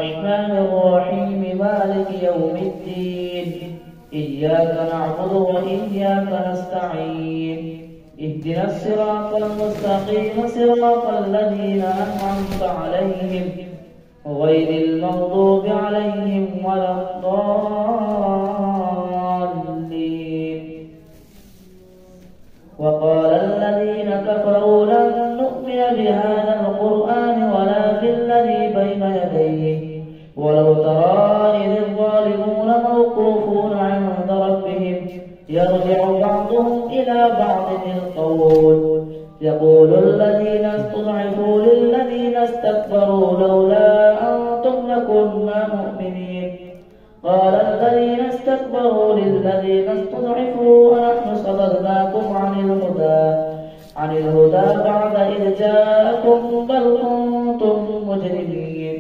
الرحمن الرحيم مالك يوم الدين إياك نعبد وإياك نستعين اهدنا الصراط المستقيم صراط الذين أنعمت عليهم غير المغضوب عليهم ولا الضالين. وقال الذين كفروا لن نؤمن بهذا القرآن ولا بالذي بين يديه ولو ترى إذ الظالمون موقوفون عند ربهم يرجع بعضهم إلى بعض القول يقول الذين استضعفوا للذين استكبروا لولا أنتم لكنا مؤمنين قال الذين استكبروا للذين استضعفوا أنحن صددناكم عن الهدى بعد إذ جاءكم بل كنتم مجرمين.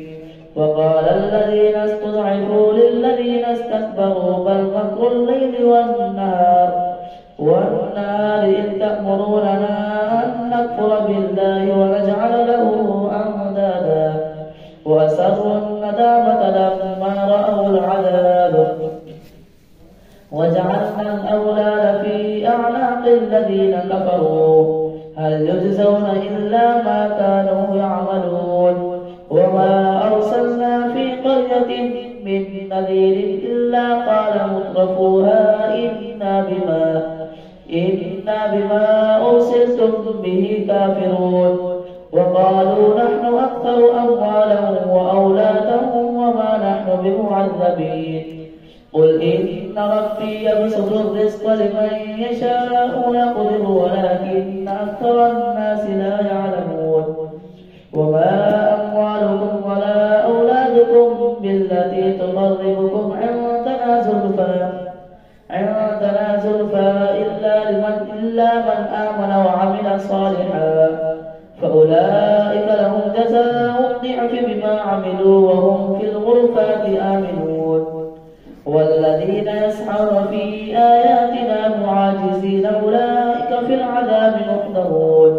وقال الذين استضعفوا للذين استكبروا بل مكر الليل والنهار إذ تأمروننا أن نكفر بالله ونجعل له أندادا وأسروا الندامة لما رأوا العذاب وجعلنا الأولاد في أعناق الذين كفروا هل يجزون إلا ما كانوا يعملون. وما أرسلنا في قرية من نذير إلا قال مترفوها إنا بما أرسلتم به كافرون وقالوا نحن أكثر أموالا وأولادا وما نحن بمعذبين. قل إن ربي يبسط الرزق لمن يشاء ويقدر ولكن أكثر الناس لا يعلمون. وما أموالكم ولا أولادكم بالتي تقربكم عندنا زلفى إلا من آمن وعمل صالحا فأولئك لهم جزاء الضعف بما عملوا وهم في الغرفات آمنون. والذين يسعون في آياتنا معاجزين أولئك في العذاب محضرون.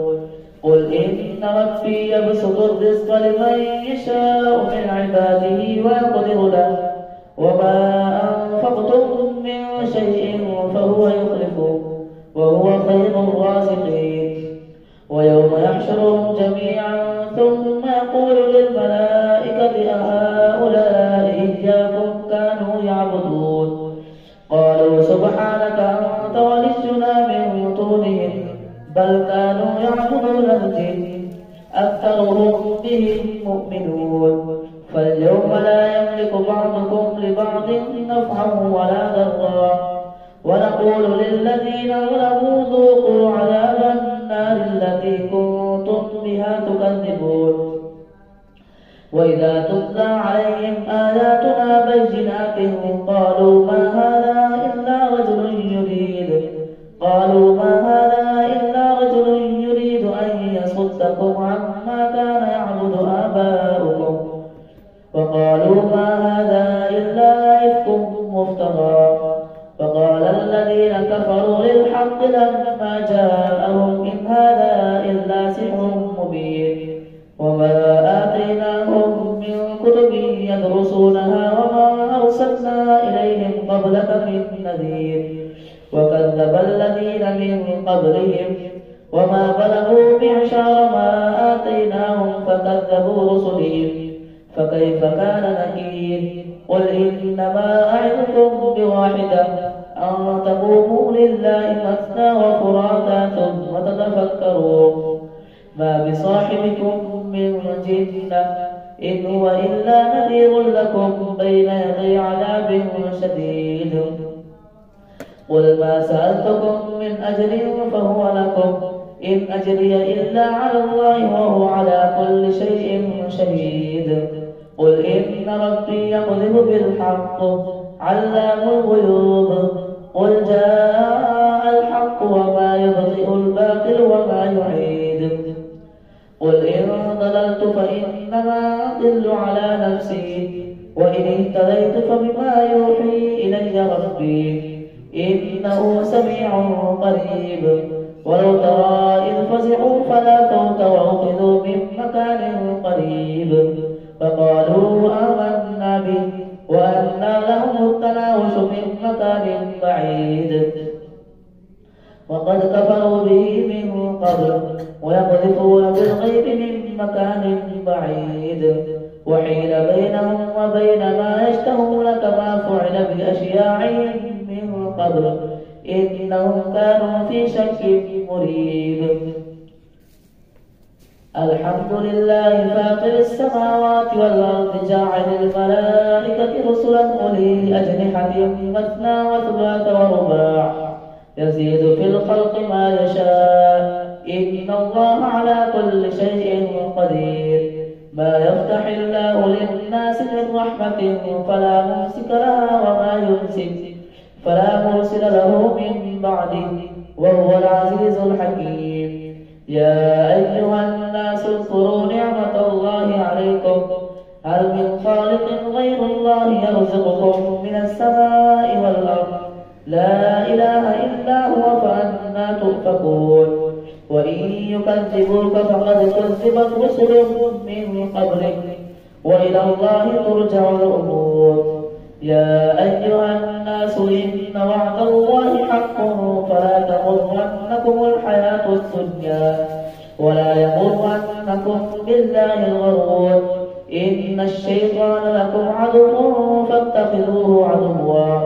قل إن ربي يبسط الرزق لمن يشاء من عباده ويقدر له وما أنفقتم من شيء فهو يخلفه وهو خير الرازقين. ويوم يحشرهم جميعا ثم يقول للملائكة أهؤلاء إياكم كانوا يعبدون قالوا سبحانك أنت ولينا من دونهم بل كانوا يعبدون الجن أكثرهم بهم مؤمنون. فاليوم لا يملك بعضكم لبعض نفعا ولا ضرا ونقول للذين ظلموا ذوقوا عذاب النار التي كنتم بها تكذبون. وإذا تتلى عليهم آياتنا بينات قالوا ما هذا إلا رجل يريد أن يصدكم عما كان يعبد آباؤكم وقالوا ما هذا إلا إفك مفترى. فقال الذين كفروا للحق لما جاءهم إن هذا إلا سحر مبين. وما آتيناهم من كتب يدرسونها وما أرسلنا إليهم قبلك من نذير وكذب الذين من قبلهم وما بلغوا معشار ما آتيناهم فكذبوا رسلهم فكيف كان نكير. قل إنما أعظكم بواحدة أن تقوموا لله مثنى وفرادا ثم تتفكروا ما بصاحبكم من جنة إن هو إلا نذير لكم بين يدي عذاب شديد. قل ما سألتكم من أجر فهو لكم إن أجري إلا على الله وهو على كل شيء شهيد. قل إن ربي يقذف بالحق علام الغيوب قل جاء الحق وما يبطئ الباطل وما يعيد. قل إن ضللت فإنما أضل على نفسي وإن اهتديت فبما يوحي إلي ربي إنه سميع قريب. ولو ترى إذ فزعوا فلا فوت وأخذوا من مكان قريب فقالوا آمنا وقيل بينهم وبين ما يشتهون كما فعل بأشياعهم من قبل إنهم كانوا في شك مريب. الحمد لله فاطر السماوات والأرض جاعل الملائكة رسلا أولي أجنحة مثنى وثلاث ورباع يزيد في الخلق ما يشاء إن الله على كل شيء قدير. ما يفتح الله للناس من رحمة فلا ممسك لها وما يمسك فلا مرسل له من بعده وهو العزيز الحكيم. يا أيها الناس اذكروا نعمة الله عليكم هل من خالق غير الله يرزقكم من السماء والأرض لا إله إلا هو فأنى تؤفكون. وإن يكذبوك فقد كذبت رسل من قبلك وإلى الله ترجع الأمور. يا أيها الناس إن وعد الله حق فلا تغرنكم الحياة الدنيا ولا يغرنكم بالله الغرور. إن الشيطان لكم عدو فاتخذوه عدوا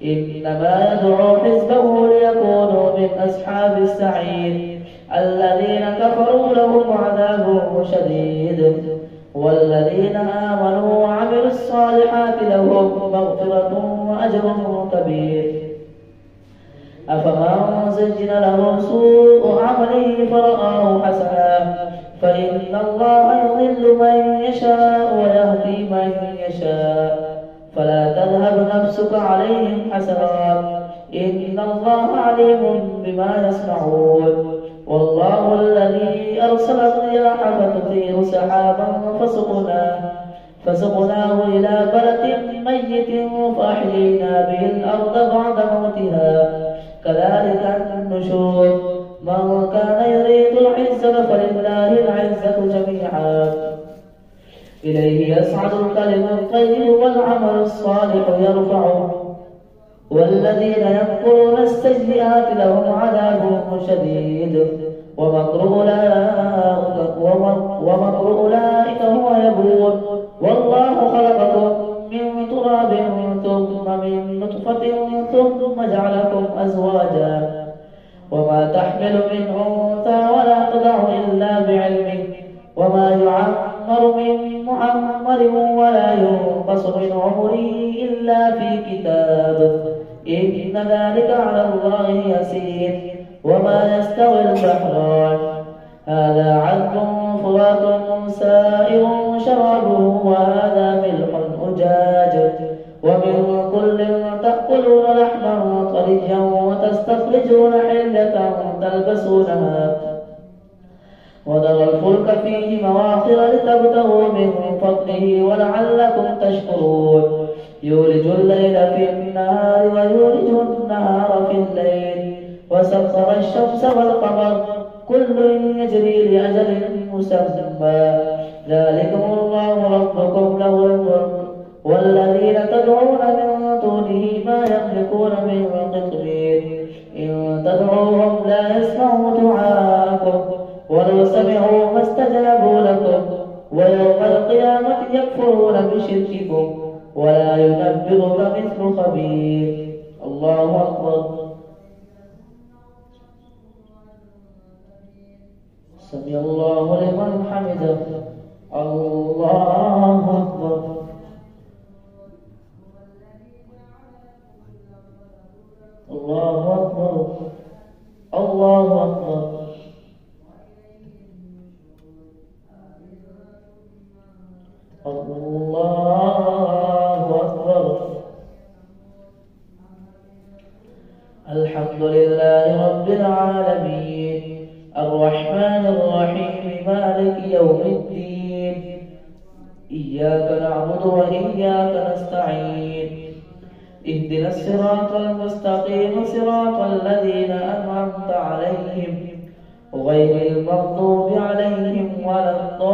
إنما يدعو حزبه ليكونوا من أصحاب السعير. الذين كفروا لهم عذاب شديد والذين آمنوا وعملوا الصالحات لهم مغفرة وأجر كبير. أفمن زين له سوء عمله فرآه حسنا فإن الله يضل من يشاء ويهدي من يشاء فلا تذهب نفسك عليهم حسرات إن الله عليم بما يصنعون. والله الذي أرسل الرياح فتثير سحابا فسقناه إلى بلد ميت فأحيينا به الأرض بعد موتها كذلك النشور. من كان يريد العزة فلله العزة جميعا إليه يصعد الكلم الطيب والعمل الصالح يرفعه والذين يمكرون السيئات لهم عذاب شديد ومكر أولئك هو يبور. والله خلقكم من تراب ثم من نطفة ثم جعلكم أزواجا وما تحمل من أنثى ولا تضع إلا بعلمه وما يعمر من معمر ولا ينقص من عمره إلا في كتاب إن ذلك على الله يسير. وما يستوي البحران هذا عذب فرات سائغ شرابه وهذا ملح أجاج ومن كل تأكلون لحما طريا وتستخرجون حلية تلبسونها وترى الفلك فيه مواخر لتبتغوا من فضله ولعلكم تشكرون. يولج الليل في النهار ويولج النهار في الليل وسخر الشمس والقمر كل يجري لأجل مسمى ذلكم الله ربكم له الملك والذين تدعون من دونه ما يملكون من قطمير إن تدعوهم لا يسمعوا دعاءكم ولو سمعوا ما استجابوا لكم ويوم القيامة يكفرون بشرككم ولا ينبئك مثل خبير. الله أكبر. سمع الله لمن حمده. الله أكبر. الله أكبر. الله أكبر. الله أكبر. الحمد لله رب العالمين الرحمن الرحيم مالك يوم الدين إياك نعبد وإياك نستعين اهدنا الصراط المستقيم صراط الذين أنعمت عليهم غير المغضوب عليهم ولا الضالين.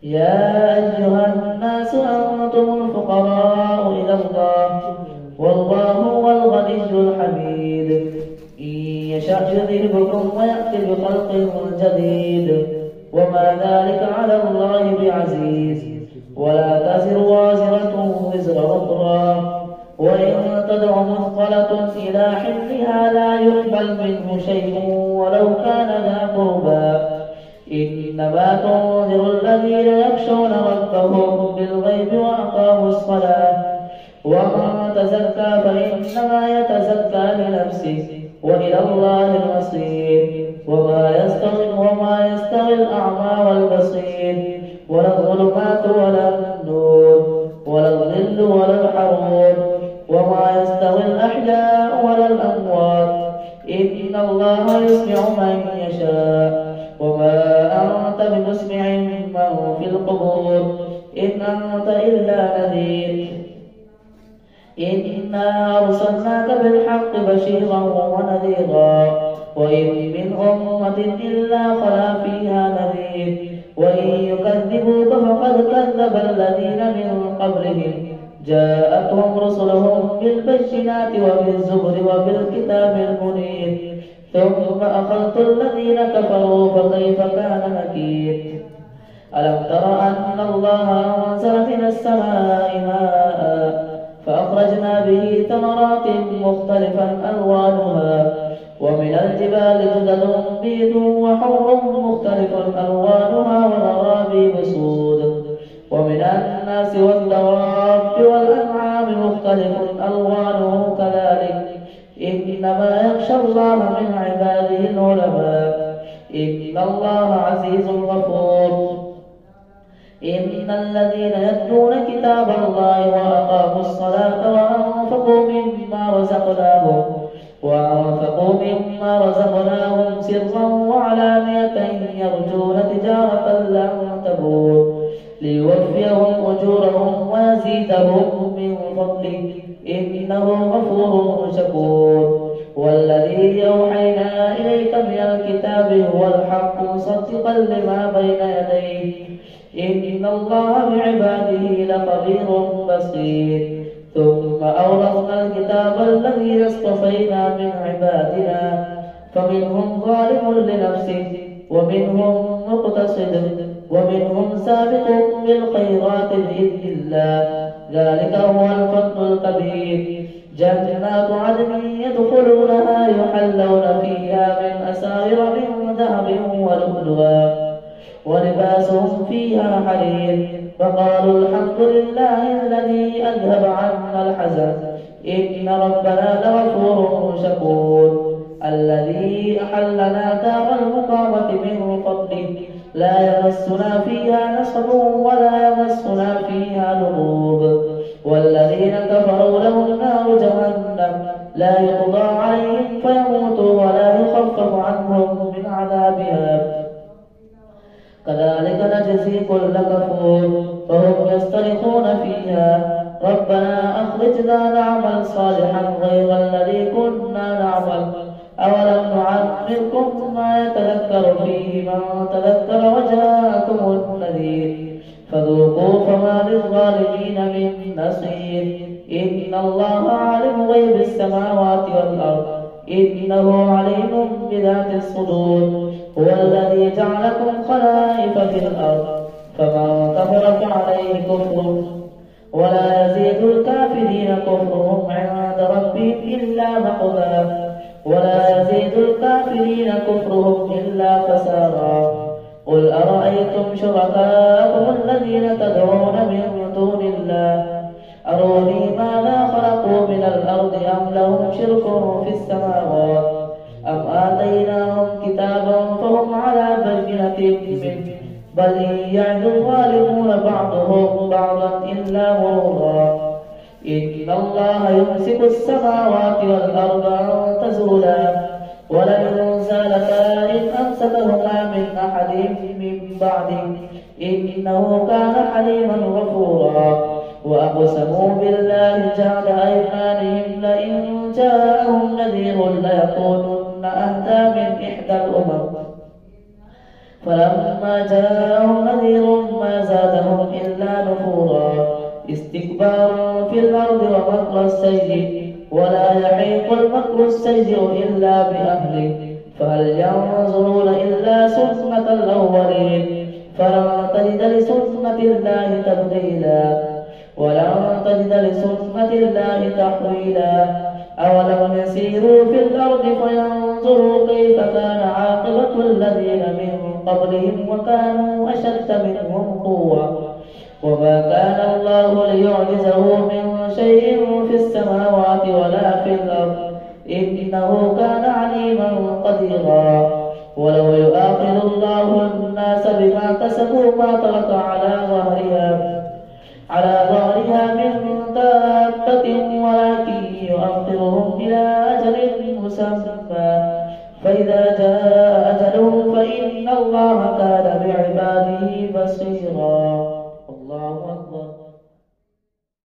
يا أيها الناس أنتم الفقراء إلى الله والله هو الغني الحميد إن يشأ يشاء يذهبكم ويأتي بخلق جديد وما ذلك على الله بعزيز. ولا تزر وازرة وزر أخرى وإن تدع مثقلة إلى حملها لا يقبل منه شيء ولو كان ذا قربى. إنما تنذر الذين يخشون ربهم بالغيب وأقاموا الصلاة ومن تزكى فإنما يتزكى لنفسه وإلى الله المصير. وما يستوي الأعمى والبصير ولا الظلمات ولا النور ولا الظل ولا الحرور وما يستوي الأحياء ولا الأموات إن الله يسمع من يشاء وما أنت بمسمع من في القبور إن أنت إلا نذير. إنا أرسلناك بالحق بشيرا ونذيرا وإن من أمة إلا خلا فيها نذير وإن يكذبوك فقد كذب الذين من قبلهم جاءتهم رسلهم بالبينات وبالزبر وبالكتاب المنير ثم أخذت الذين كفروا فكيف كان نكير. ألم تر أن الله أنزل من السماء ماء فأخرجنا به ثمرات مختلفا ألوانها ومن الجبال جدد بيض وحمر مختلف ألوانها وغرابيب سود ومن الناس والدواب والأنعام مختلف ألوانه كذلك إنما يخشى الله من عباده العلماء إن الله عزيز غفور. إن الذين يتلون كتاب الله وأقاموا الصلاة وأنفقوا مما رزقناهم سرا وعلانية يرجون تجارة لن تبور ليوفيهم أجورهم ويزيدهم من فضله إنه غفور شكور. والذي أوحينا إليك من الكتاب هو الحق مصدقا لما بين يديه إن الله بعباده لخبير بصير. ثم أورثنا الكتاب الذي اصطفينا من عبادنا فمنهم ظالم لنفسه ومنهم مقتصد ومنهم سابق بالخيرات بإذن الله ذلك هو الفضل الكبير. جنات عدن يدخلونها يحلون فيها من أساور من ذهب ولؤلؤا ولباسهم فيها حرير فقالوا الحمد لله الذي أذهب عنا الحزن إن ربنا لغفور شكور. الذي أحلنا دار المقامة من فضله لا يمسنا فيها نصب ولا يمسنا فيها لغوب. والذين كفروا لهم نار جهنم لا يقضى عليهم فيموتوا ولا يخفف عنهم من عذابها كذلك نجزي كل كفور. فهم يصطرخون فيها ربنا أخرجنا نعمل صالحا غير الذي كنا نعمل أولم نعمركم ما يتذكر فيه من تذكر وجاءكم النذير فذوقوا فما للظالمين من نصير. إن الله عالم غيب السماوات والأرض إنه عليم بذات الصدور. هو الذي جعلكم خلائف في الأرض فمن كفر فعليه كفره ولا يزيد الكافرين كفرهم عند ربهم إلا مقتا ولا يزيد الكافرين كفرهم إلا خسارا. قل أرأيتم شركاءكم الذين تدعون من دون الله أروني ماذا خلقوا من الأرض أم لهم شرك في السماوات أم آتيناهم كتابا فهم على بينة منه بل يعد الظالمون بعضهم بعضا إلا غرورا. إن الله يمسك السماوات والأرض أن تزولا ولئن زالتا إن أمسكهما من أحد من بعده إنه كان حليما غفورا. وأقسموا بالله جعل أيمانهم لئن جاءهم نذير ليكونن أهدى من إحدى الأمم فلما جاءهم نذير ما زادهم إلا نفورا استكبارا في الأرض ومكر السيء ولا يحيق المكر السيء إلا بأهله فهل ينظرون إلا سنة الأولين فلن تجد لسنة الله تبديلا ولن تجد لسنة الله تحويلا أولم يسيروا في الأرض فينظروا كيف كان عاقبة الذين من قبلهم وكانوا أشد منهم قوة وما كان الله ليعجزه من شيء في السماوات ولا في الأرض إنه كان عليما قديرا ولو يؤاخذ الله الناس بما كسبوا ما ترك على ظهرها من دابة ولكن يؤخرهم إلى أجل مسمى فإذا جاء أجلهم فإن الله كان بعباده بصيرا